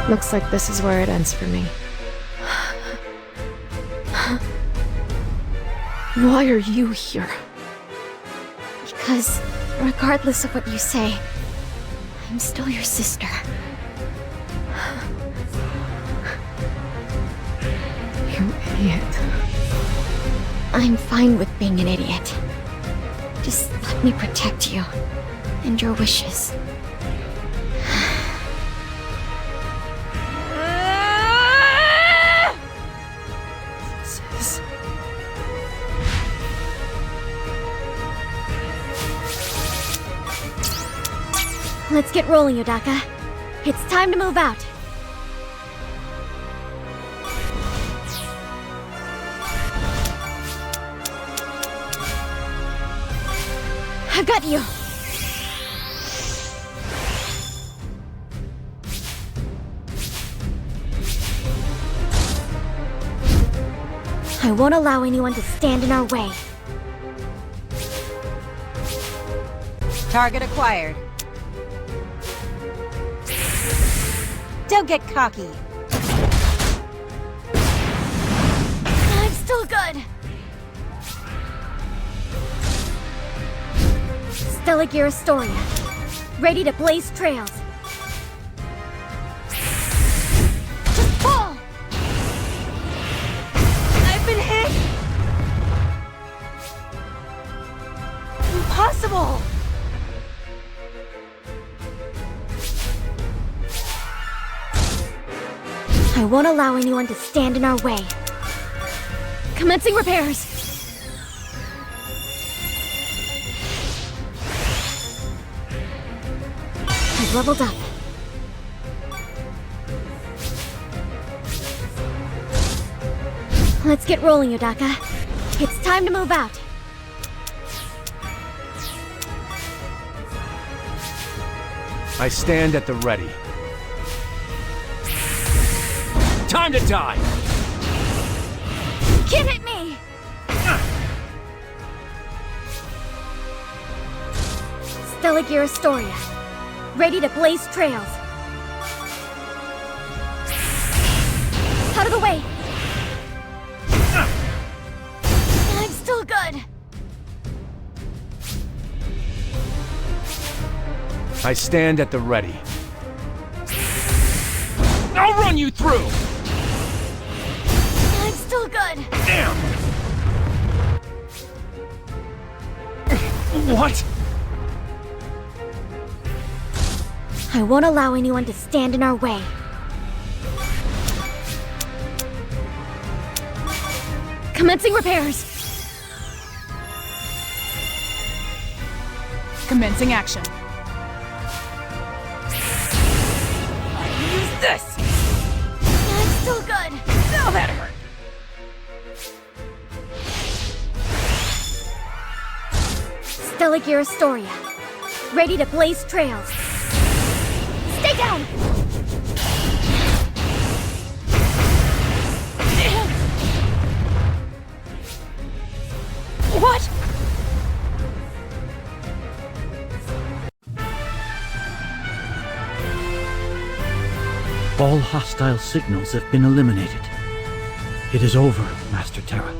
Looks like this is where it ends for me. Why are you here? Because, regardless of what you say, I'm still your sister. You idiot. I'm fine with being an idiot. Just let me protect you and your wishes. Sis. Let's get rolling, Yodaka. It's time to move out. I've got you. I won't allow anyone to stand in our way. Target acquired. Don't get cocky. I'm still good. Stella Astoria, ready to blaze trails. Just pull! I've been hit! Impossible! I won't allow anyone to stand in our way. Commencing repairs! I've leveled up. Let's get rolling, Yodaka. It's time to move out. I stand at the ready. Time to die! Get at me! Stella Astoria, ready to blaze trails. Out of the way! I'm still good. I stand at the ready. I'll run you through! I'm still good. Damn! What? I won't allow anyone to stand in our way. Commencing repairs. Commencing action. Use this! I'm still good. Now that hurt! Stella Astoria, ready to blaze trails. Stay down! What? All hostile signals have been eliminated. It is over, Master Terra.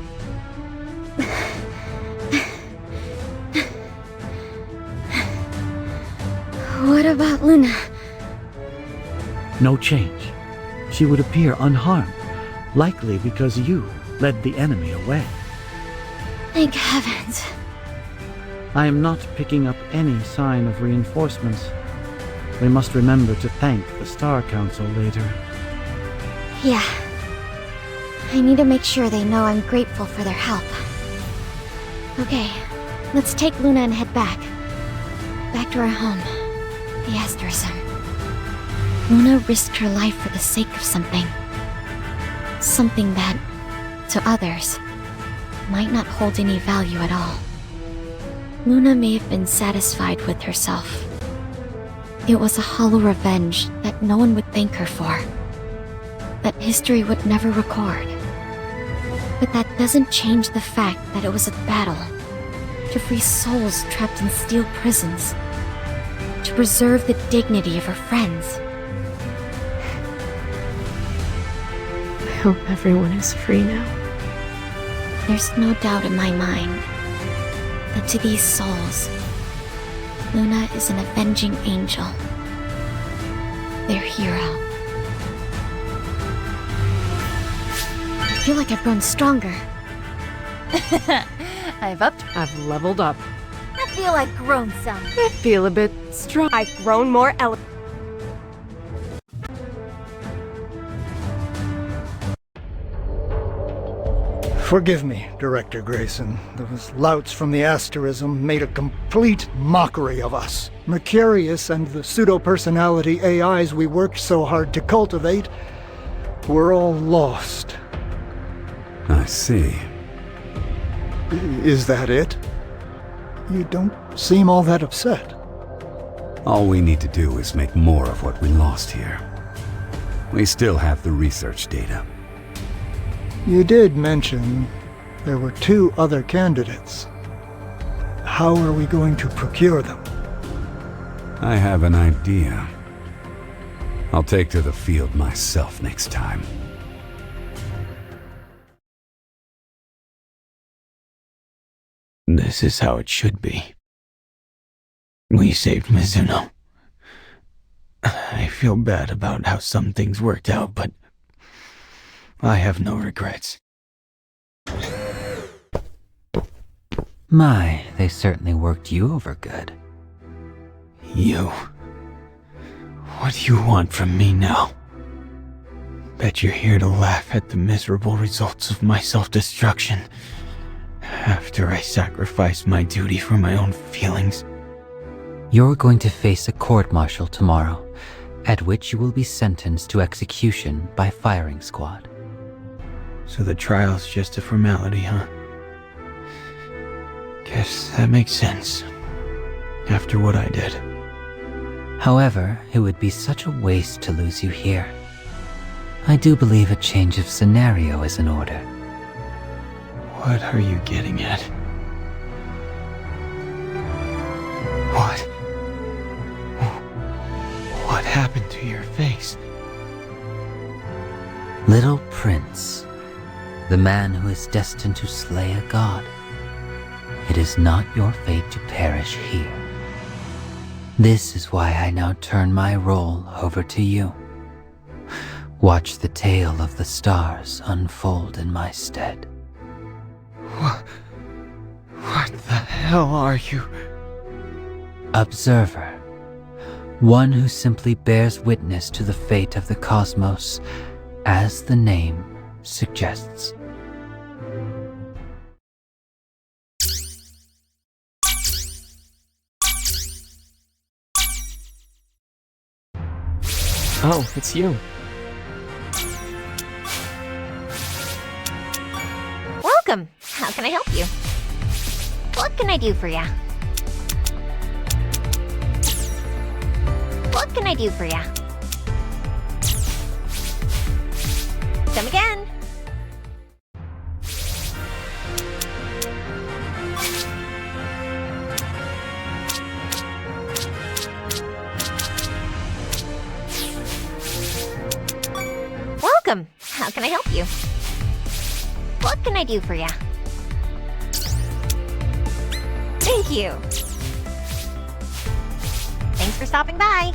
What about Luna? No change. She would appear unharmed, likely because you led the enemy away. Thank heavens. I am not picking up any sign of reinforcements. We must remember to thank the Star Council later. Yeah. I need to make sure they know I'm grateful for their help. Okay, let's take Luna and head back. Back to our home, the Asterism. Luna risked her life for the sake of something. Something that, to others, might not hold any value at all. Luna may have been satisfied with herself. It was a hollow revenge that no one would thank her for. That history would never record. But that doesn't change the fact that it was a battle to free souls trapped in steel prisons, to preserve the dignity of her friends. hope everyone is free now. There's no doubt in my mind that to these souls, Luna is an avenging angel. Their hero. I feel like I've grown stronger. I've leveled up. I feel I've grown some. I feel a bit strong. I've grown more Forgive me, Director Grayson. Those louts from the asterism made a complete mockery of us. Mercurius and the pseudo-personality AIs we worked so hard to cultivate were all lost. I see. Is that it? You don't seem all that upset. All we need to do is make more of what we lost here. We still have the research data. You did mention there were 2 other candidates. How are we going to procure them? I have an idea. I'll take to the field myself next time. This is how it should be. We saved Mizuno. I feel bad about how some things worked out, but I have no regrets. My, they certainly worked you over good. You. What do you want from me now? Bet you're here to laugh at the miserable results of my self-destruction after I sacrificed my duty for my own feelings. You're going to face a court-martial tomorrow, at which you will be sentenced to execution by firing squad. So the trial's just a formality, huh? Guess that makes sense. After what I did. However, it would be such a waste to lose you here. I do believe a change of scenario is in order. What are you getting at? What? What happened to your face? Little Prince, the man who is destined to slay a god. It is not your fate to perish here. This is why I now turn my role over to you. Watch the tale of the stars unfold in my stead. What the hell are you? Observer. One who simply bears witness to the fate of the cosmos, as the name suggests. Oh, it's you. Welcome. How can I help you? What can I do for ya? What can I do for ya? Come again. Welcome. How can I help you? What can I do for ya? Thank you. Thanks for stopping by.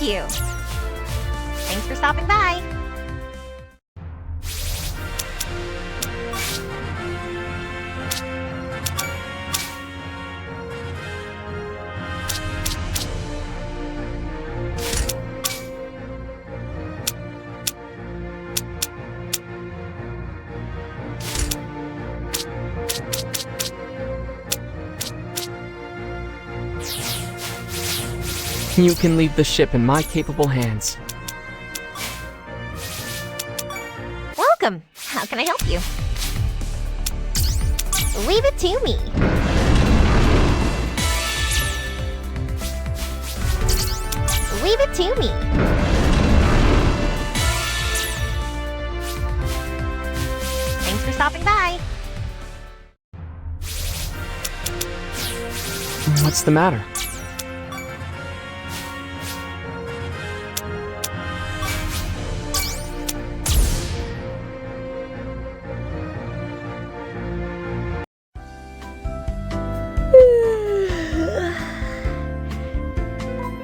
HQ. Thanks for stopping by. You can leave the ship in my capable hands. Welcome. How can I help you? Leave it to me. Leave it to me. Thanks for stopping by. What's the matter?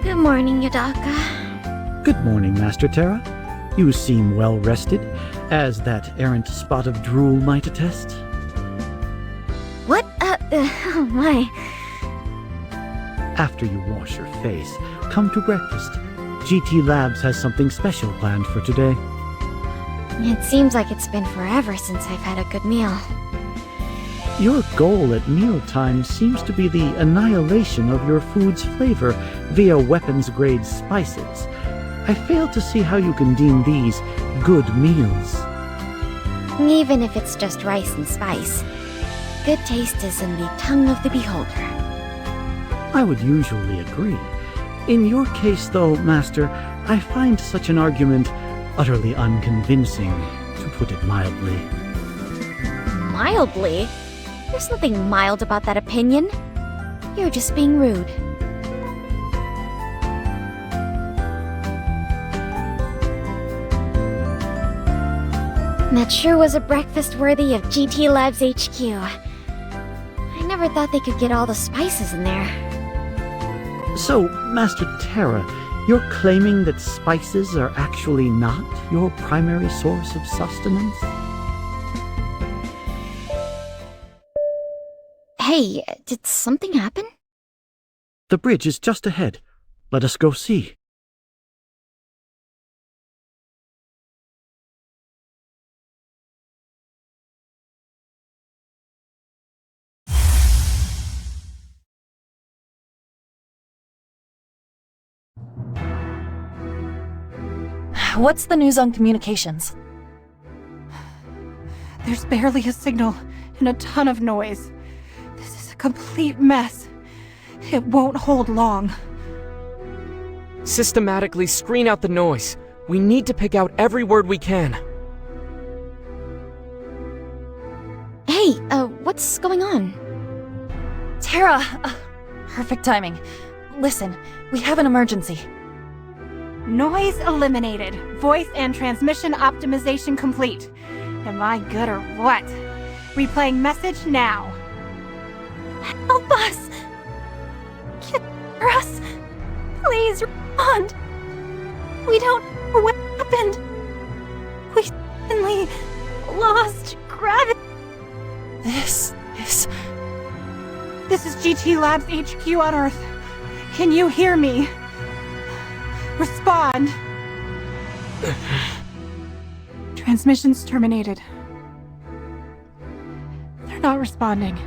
Good morning, Yadaka. Good morning, Master Terra. You seem well rested, as that errant spot of drool might attest. What? Oh my. After you wash your face, come to breakfast. GT Labs has something special planned for today. It seems like it's been forever since I've had a good meal. Your goal at mealtime seems to be the annihilation of your food's flavor via weapons-grade spices. I fail to see how you can deem these good meals. Even if it's just rice and spice, good taste is in the tongue of the beholder. I would usually agree. In your case, though, Master, I find such an argument utterly unconvincing, to put it mildly. Mildly? There's nothing mild about that opinion. You're just being rude. That sure was a breakfast worthy of GT Labs HQ. I never thought they could get all the spices in there. So, Master Terra, you're claiming that spices are actually not your primary source of sustenance? Hey, did something happen? The bridge is just ahead. Let us go see. What's the news on communications? There's barely a signal and a ton of noise. This is a complete mess. It won't hold long. Systematically screen out the noise. We need to pick out every word we can. Hey, what's going on? Terra! Perfect timing. Listen, we have an emergency. Noise eliminated. Voice and transmission optimization complete. Am I good or what? Replaying message now. Help us! Get us! Please respond! We don't know what happened. We suddenly lost gravity. This is GT Labs HQ on Earth. Can you hear me? Respond. Transmissions terminated. They're not responding.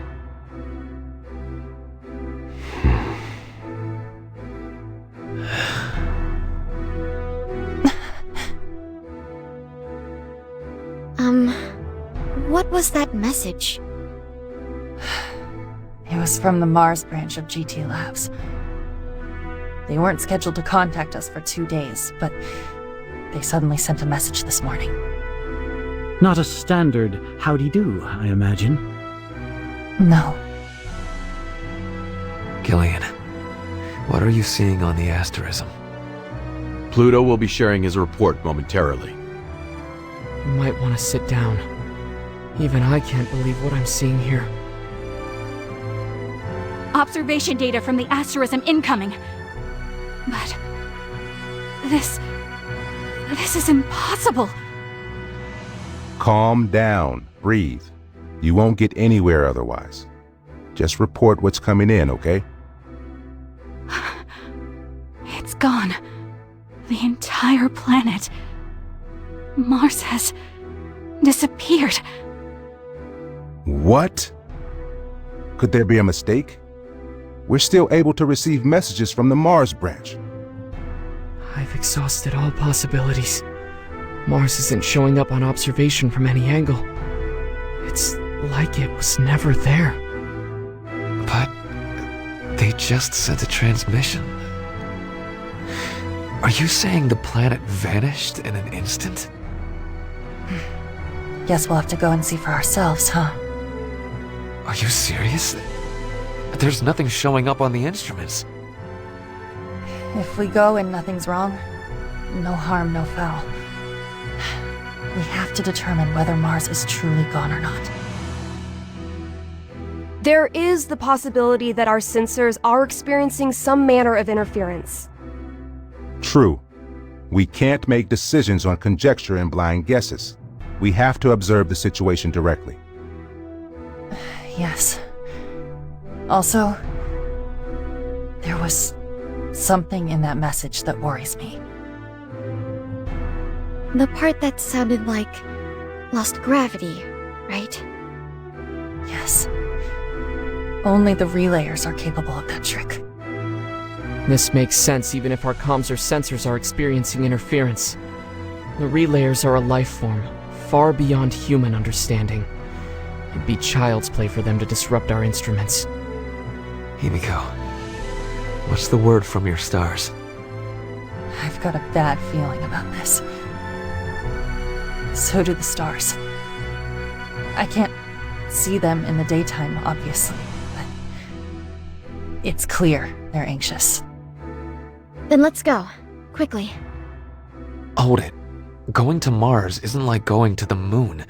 What was that message? It was from the Mars branch of GT Labs. They weren't scheduled to contact us for 2 days, but they suddenly sent a message this morning. Not a standard howdy-do, I imagine. No. Gillian, what are you seeing on the asterism? Pluto will be sharing his report momentarily. You might want to sit down. Even I can't believe what I'm seeing here. Observation data from the asterism incoming. This is impossible. Calm down. Breathe. You won't get anywhere otherwise. Just report what's coming in, okay? It's gone. The entire planet. Mars has disappeared. What? Could there be a mistake? We're still able to receive messages from the Mars branch. I've exhausted all possibilities. Mars isn't showing up on observation from any angle. It's like it was never there. But they just sent a transmission. Are you saying the planet vanished in an instant? Guess we'll have to go and see for ourselves, huh? Are you serious? There's nothing showing up on the instruments. If we go and nothing's wrong, no harm, no foul. We have to determine whether Mars is truly gone or not. There is the possibility that our sensors are experiencing some manner of interference. True. We can't make decisions on conjecture and blind guesses. We have to observe the situation directly. Yes. Also, there was something in that message that worries me. The part that sounded like lost gravity, right? Yes. Only the relayers are capable of that trick. This makes sense even if our comms or sensors are experiencing interference. The relayers are a life form, far beyond human understanding. It'd be child's play for them to disrupt our instruments. Himiko, what's the word from your stars? I've got a bad feeling about this. So do the stars. I can't see them in the daytime, obviously, but it's clear they're anxious. Then let's go. Quickly. Hold it. Going to Mars isn't like going to the moon.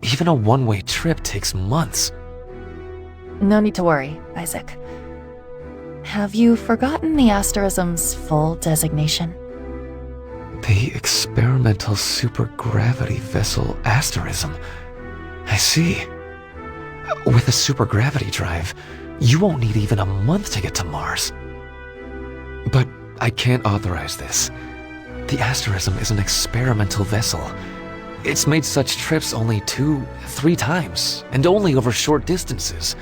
Even a one-way trip takes months. No need to worry, Isaac. Have you forgotten the asterism's full designation? The experimental supergravity vessel asterism. I see. With a supergravity drive, you won't need even a month to get to Mars. But I can't authorize this. The asterism is an experimental vessel. It's made such trips only 2-3 times, and only over short distances.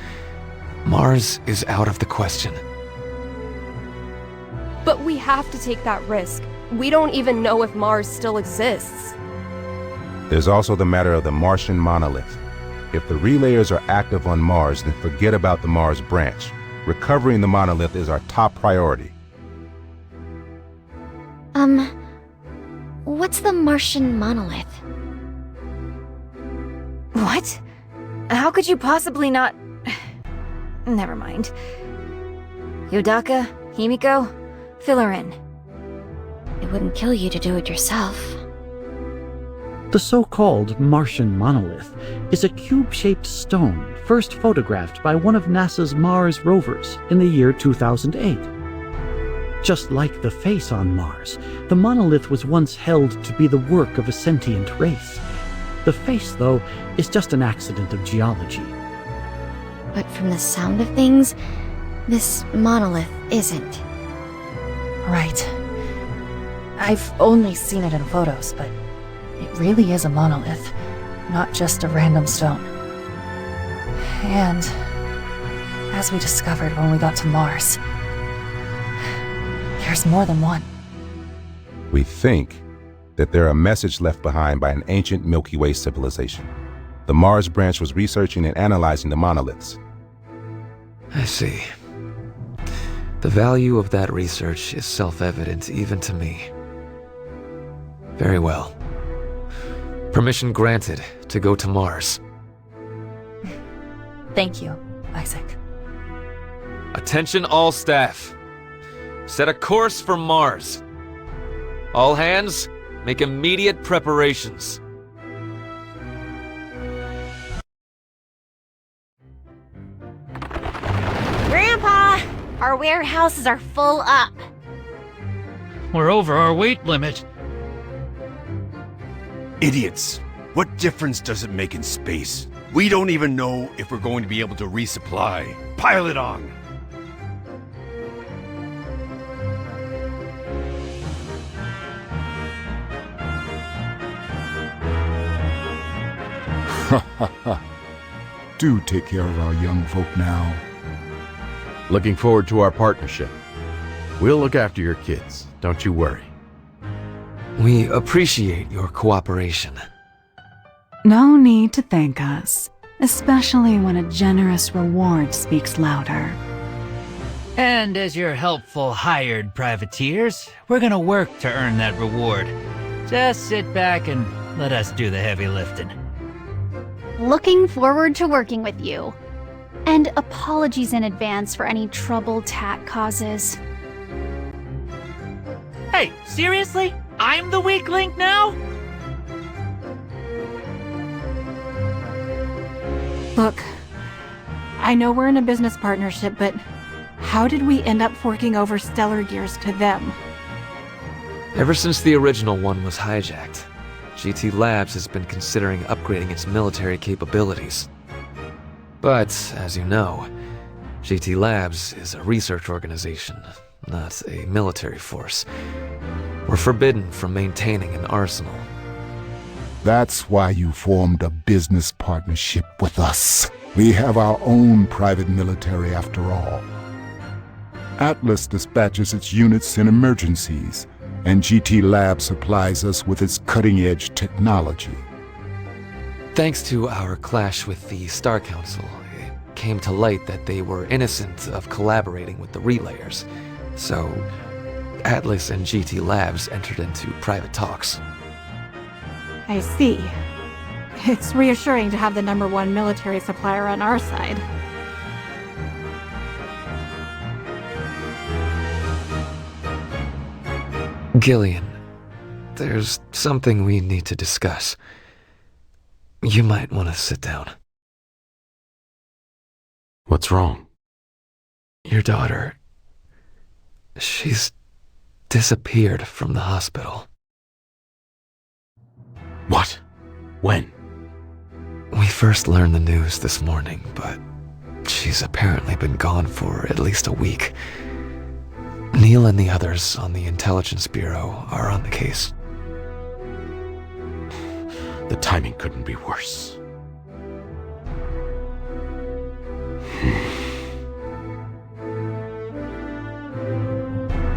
Mars is out of the question. But we have to take that risk. We don't even know if Mars still exists. There's also the matter of the Martian monolith. If the relayers are active on Mars, then forget about the Mars branch. Recovering the monolith is our top priority. What's the Martian monolith? What? How could you possibly not... Never mind. Yodaka, Himiko, fill her in. It wouldn't kill you to do it yourself. The so-called Martian monolith is a cube-shaped stone first photographed by one of NASA's Mars rovers in the year 2008. Just like the face on Mars, the monolith was once held to be the work of a sentient race. The face, though, is just an accident of geology. But from the sound of things, this monolith isn't. Right. I've only seen it in photos, but it really is a monolith, not just a random stone. And, as we discovered when we got to Mars, there's more than one. We think that there are a message left behind by an ancient Milky Way civilization. The Mars branch was researching and analyzing the monoliths. I see. The value of that research is self-evident even to me. Very well. Permission granted to go to Mars. Thank you, Isaac. Attention all staff. Set a course for Mars. All hands, make immediate preparations. Grandpa! Our warehouses are full up. We're over our weight limit. Idiots! What difference does it make in space? We don't even know if we're going to be able to resupply. Pile it on! Ha ha ha. Do take care of our young folk now. Looking forward to our partnership. We'll look after your kids, don't you worry. We appreciate your cooperation. No need to thank us, especially when a generous reward speaks louder. And as your helpful hired privateers, we're gonna work to earn that reward. Just sit back and let us do the heavy lifting. Looking forward to working with you. And apologies in advance for any trouble Tat causes. Hey, seriously? I'm the weak link now? Look, I know we're in a business partnership, but how did we end up forking over stellar gears to them? Ever since the original one was hijacked, GT Labs has been considering upgrading its military capabilities. But, as you know, GT Labs is a research organization, not a military force. We're forbidden from maintaining an arsenal. That's why you formed a business partnership with us. We have our own private military after all. Atlas dispatches its units in emergencies, and GT Lab supplies us with its cutting-edge technology. Thanks to our clash with the Star Council, it came to light that they were innocent of collaborating with the Relayers. So, Atlas and GT Labs entered into private talks. I see. It's reassuring to have the #1 military supplier on our side. Gillian, there's something we need to discuss. You might want to sit down. What's wrong? Your daughter, she's disappeared from the hospital. What? When? We first learned the news this morning, but she's apparently been gone for at least a week. Neil and the others on the Intelligence Bureau are on the case. The timing couldn't be worse.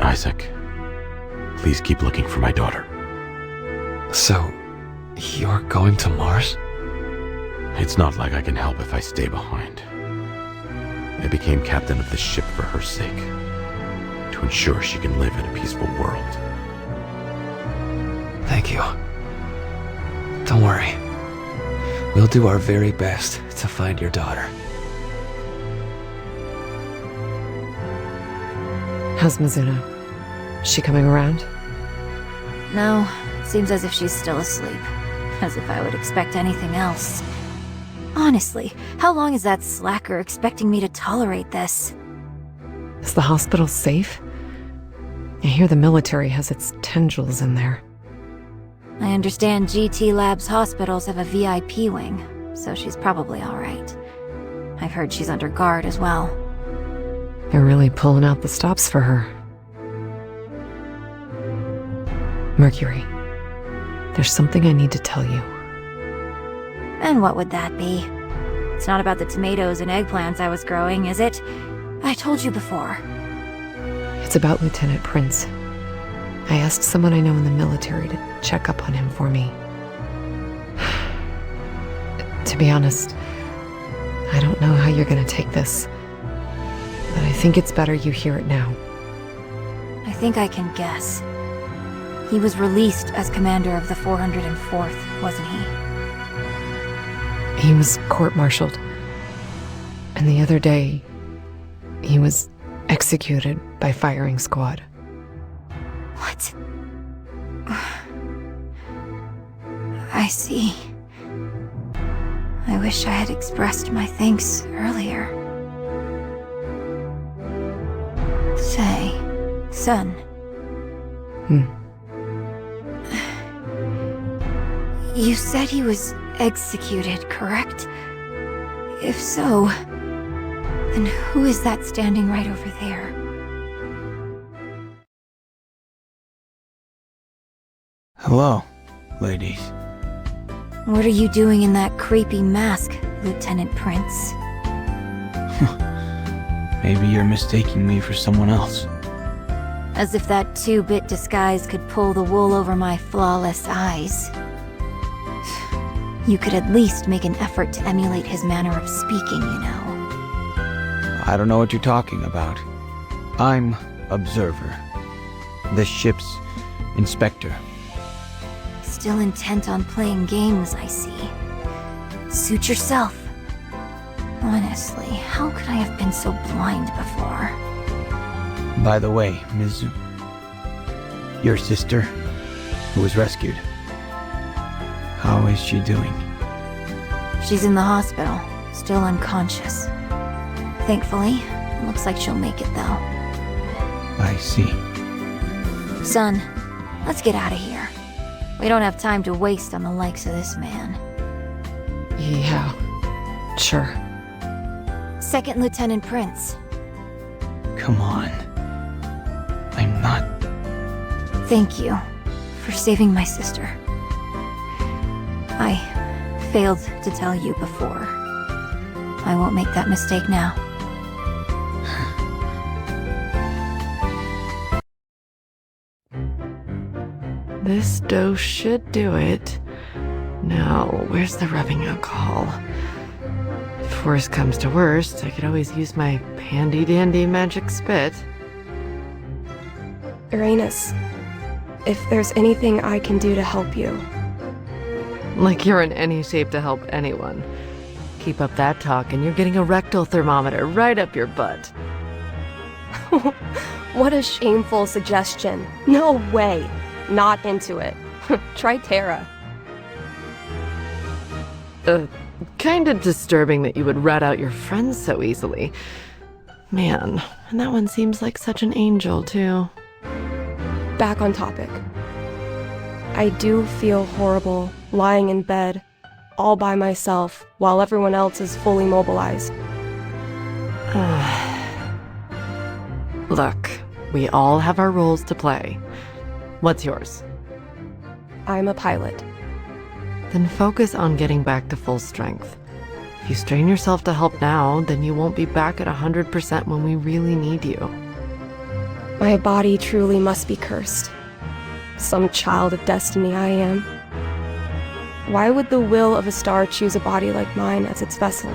Isaac, please keep looking for my daughter. So, you're going to Mars? It's not like I can help if I stay behind. I became captain of this ship for her sake, to ensure she can live in a peaceful world. Thank you. Don't worry. We'll do our very best to find your daughter. How's Mizuno? Is she coming around? No, seems as if she's still asleep. As if I would expect anything else. Honestly, how long is that slacker expecting me to tolerate this? Is the hospital safe? I hear the military has its tendrils in there. I understand GT Labs hospitals have a VIP wing, so she's probably alright. I've heard she's under guard as well. They're really pulling out the stops for her. Mercury, there's something I need to tell you. And what would that be? It's not about the tomatoes and eggplants I was growing, is it? I told you before. It's about Lieutenant Prince. I asked someone I know in the military to check up on him for me. To be honest, I don't know how you're gonna take this, but I think it's better you hear it now. I think I can guess. He was released as commander of the 404th, wasn't he? He was court-martialed, and the other day, he was executed by firing squad. What? I see. I wish I had expressed my thanks earlier. Say, son, You said he was executed, correct? If so, then who is that standing right over there? Hello, ladies. What are you doing in that creepy mask, Lieutenant Prince? Maybe you're mistaking me for someone else. As if that 2-bit disguise could pull the wool over my flawless eyes. You could at least make an effort to emulate his manner of speaking, you know. I don't know what you're talking about. I'm Observer. The ship's inspector. Still intent on playing games, I see. Suit yourself. Honestly, how could I have been so blind before? By the way, Mizu, your sister, who was rescued, how is she doing? She's in the hospital, still unconscious. Thankfully, it looks like she'll make it though. I see. Son, let's get out of here. We don't have time to waste on the likes of this man. Yeah, sure. Second Lieutenant Prince. Come on. I'm not... Thank you for saving my sister. I failed to tell you before. I won't make that mistake now. This dose should do it. Now, where's the rubbing alcohol? If worst comes to worst, I could always use my handy-dandy magic spit. Uranus, if there's anything I can do to help you. Like you're in any shape to help anyone. Keep up that talk and you're getting a rectal thermometer right up your butt. What a shameful suggestion. No way. Not into it. Try Terra. Kinda disturbing that you would rat out your friends so easily. Man, and that one seems like such an angel, too. Back on topic. I do feel horrible lying in bed, all by myself, while everyone else is fully mobilized. Look, we all have our roles to play. What's yours? I'm a pilot. Then focus on getting back to full strength. If you strain yourself to help now, then you won't be back at 100% when we really need you. My body truly must be cursed. Some child of destiny I am. Why would the will of a star choose a body like mine as its vessel?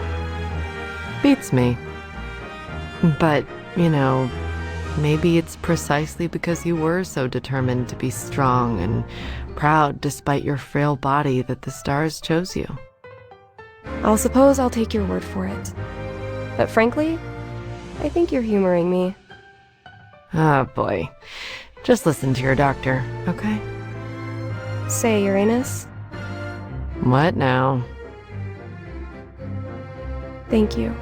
Beats me. But, you know, maybe it's precisely because you were so determined to be strong and proud despite your frail body that the stars chose you. I'll suppose I'll take your word for it. But frankly, I think you're humoring me. Ah, boy. Just listen to your doctor, okay? Say, Uranus? What now? Thank you.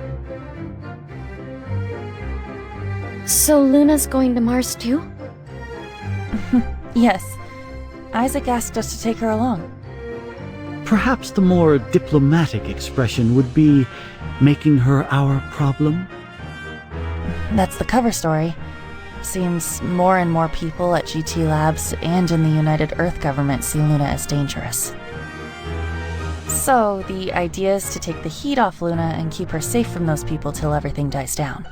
So Luna's going to Mars too? Yes. Isaac asked us to take her along. Perhaps the more diplomatic expression would be making her our problem? That's the cover story. Seems more and more people at GT Labs and in the United Earth government see Luna as dangerous. So, the idea is to take the heat off Luna and keep her safe from those people till everything dies down.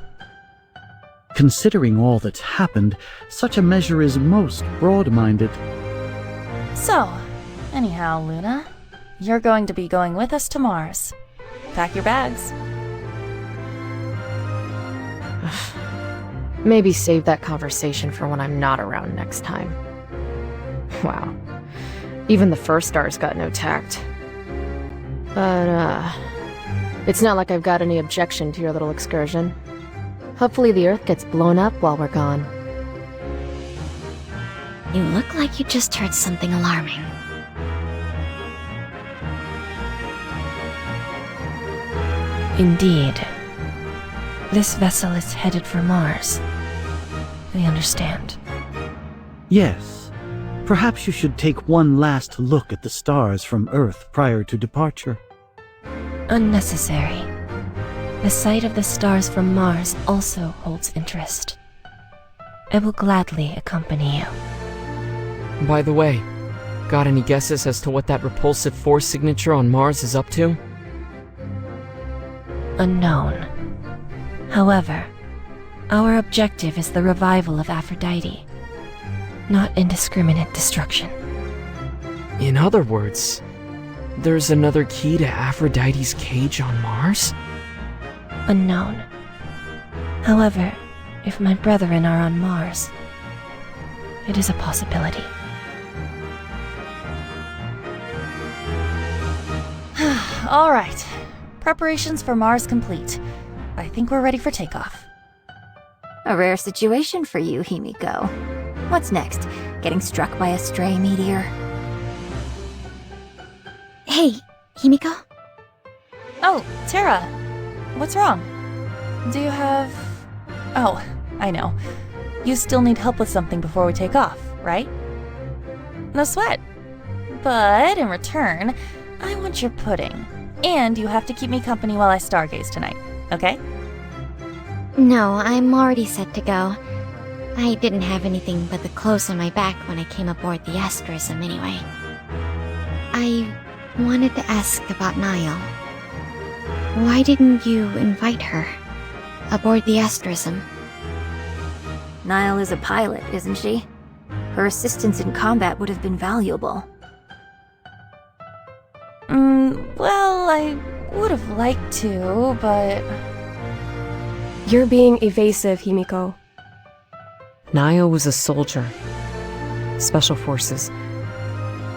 Considering all that's happened, such a measure is most broad-minded. So, anyhow, Luna, you're going to be going with us to Mars. Pack your bags. Maybe save that conversation for when I'm not around next time. Wow. Even the first stars got no tact. But, it's not like I've got any objection to your little excursion. Hopefully the Earth gets blown up while we're gone. You look like you just heard something alarming. Indeed. This vessel is headed for Mars. We understand. Yes, Perhaps you should take one last look at the stars from Earth prior to departure. Unnecessary. The sight of the stars from Mars also holds interest. I will gladly accompany you. By the way, got any guesses as to what that repulsive force signature on Mars is up to? Unknown. However, our objective is the revival of Aphrodite, not indiscriminate destruction. In other words, there's another key to Aphrodite's cage on Mars? Unknown. However, if my brethren are on Mars, it is a possibility. All right. Preparations for Mars complete. I think we're ready for takeoff. A rare situation for you, Himiko. What's next? Getting struck by a stray meteor? Hey, Himiko? Oh, Tara. What's wrong? Do you have... Oh, I know. You still need help with something before we take off, right? No sweat. But in return, I want your pudding. And you have to keep me company while I stargaze tonight, okay? No, I'm already set to go. I didn't have anything but the clothes on my back when I came aboard the asterism anyway. I wanted to ask about Niall. Why didn't you invite her aboard the asterism? Niall is a pilot, isn't she? Her assistance in combat would have been valuable. Well, I would have liked to, but... You're being evasive, Himiko. Niall was a soldier. Special Forces.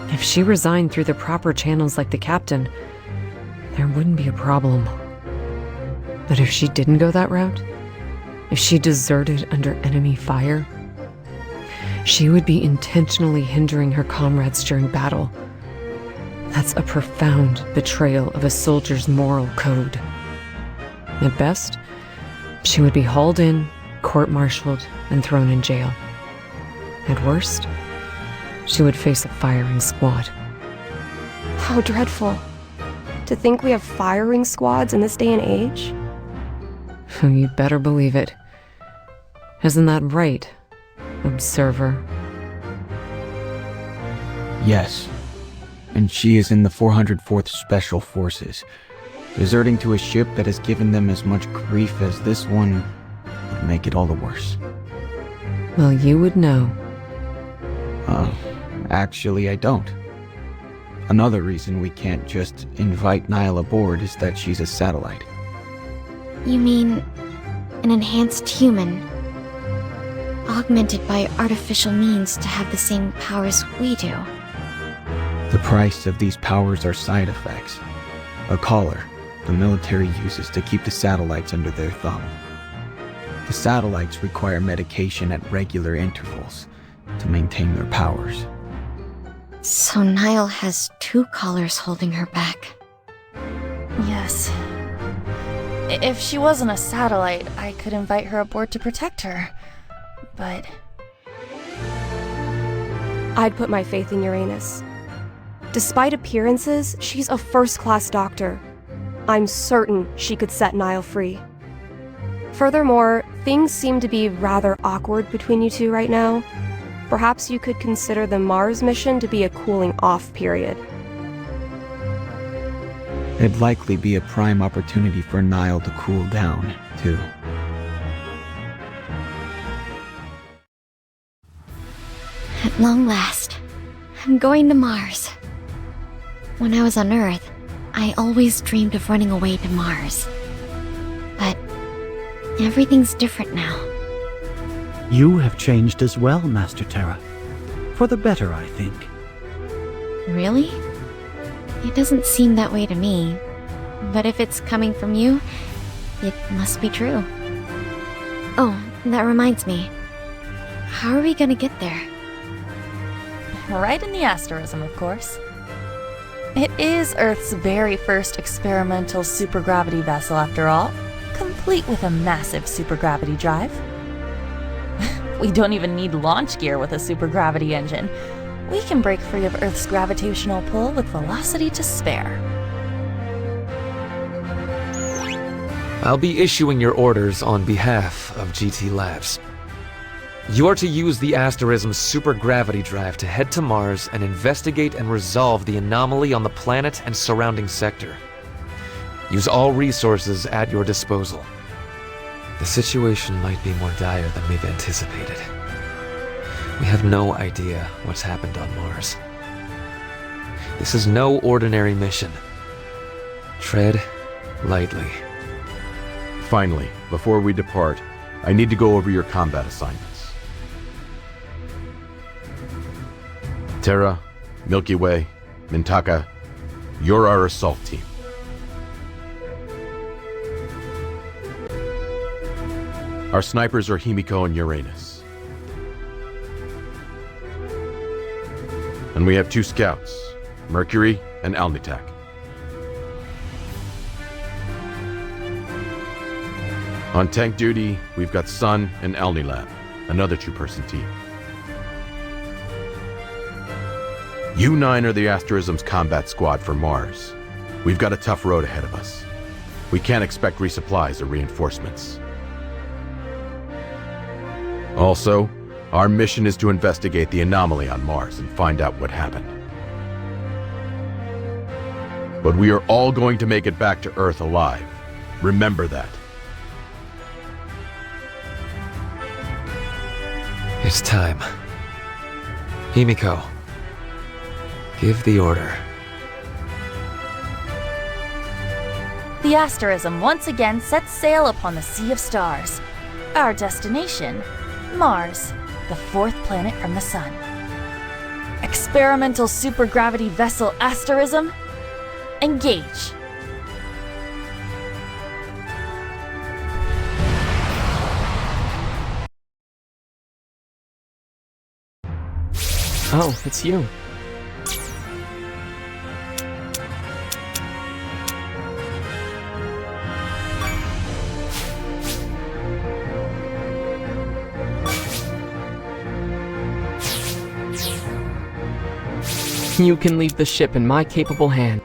If she resigned through the proper channels like the captain, there wouldn't be a problem. But if she didn't go that route, if she deserted under enemy fire, she would be intentionally hindering her comrades during battle. That's a profound betrayal of a soldier's moral code. At best, she would be hauled in, court-martialed, and thrown in jail. At worst, she would face a firing squad. How dreadful. To think we have firing squads in this day and age? You better believe it. Isn't that right, Observer? Yes. And she is in the 404th Special Forces. Deserting to a ship that has given them as much grief as this one would make it all the worse. Well, you would know. Actually, I don't. Another reason we can't just invite Niall aboard is that she's a satellite. You mean an enhanced human? Augmented by artificial means to have the same powers we do? The price of these powers are side effects. A collar the military uses to keep the satellites under their thumb. The satellites require medication at regular intervals to maintain their powers. So Niall has two collars holding her back. Yes. If she wasn't a satellite, I could invite her aboard to protect her. But... I'd put my faith in Uranus. Despite appearances, she's a first-class doctor. I'm certain she could set Niall free. Furthermore, things seem to be rather awkward between you two right now. Perhaps you could consider the Mars mission to be a cooling-off period. It'd likely be a prime opportunity for Niall to cool down, too. At long last, I'm going to Mars. When I was on Earth, I always dreamed of running away to Mars. But everything's different now. You have changed as well, Master Terra. For the better, I think. Really? It doesn't seem that way to me. But if it's coming from you, it must be true. Oh, that reminds me. How are we gonna get there? Right in the asterism, of course. It is Earth's very first experimental supergravity vessel, after all, complete with a massive supergravity drive. We don't even need launch gear with a supergravity engine. we can break free of Earth's gravitational pull with velocity to spare. I'll be issuing your orders on behalf of GT Labs. You are to use the Asterism's supergravity drive to head to Mars and investigate and resolve the anomaly on the planet and surrounding sector. Use all resources at your disposal. The situation might be more dire than we've anticipated. We have no idea what's happened on Mars. This is no ordinary mission. Tread lightly. Finally, before we depart, I need to go over your combat assignments. Terra, Milky Way, Mintaka, you're our assault team. Our snipers are Himiko and Uranus. And we have 2 scouts, Mercury and Alnitak. On tank duty, we've got Sun and Alnilab, another 2-person team. You 9 are the Asterism's combat squad for Mars. We've got a tough road ahead of us. We can't expect resupplies or reinforcements. Also, our mission is to investigate the anomaly on Mars and find out what happened. But we are all going to make it back to Earth alive. Remember that. It's time. Himiko, give the order. The Asterism once again sets sail upon the Sea of Stars. Our destination, Mars, the 4th planet from the Sun. Experimental supergravity vessel Asterism, engage. Oh, it's you. You can leave the ship in my capable hand.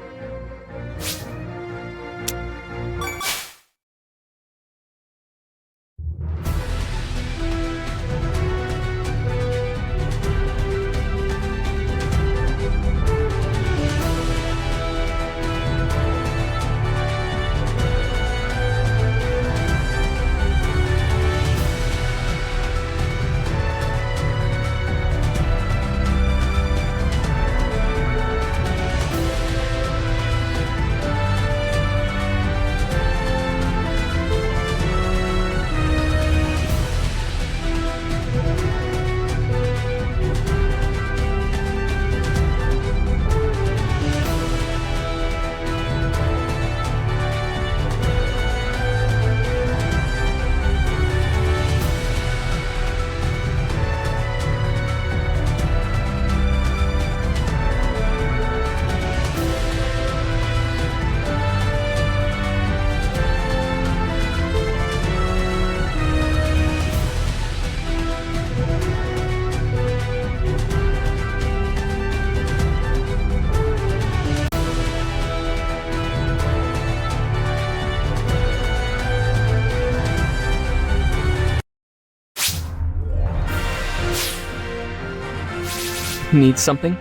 Need something?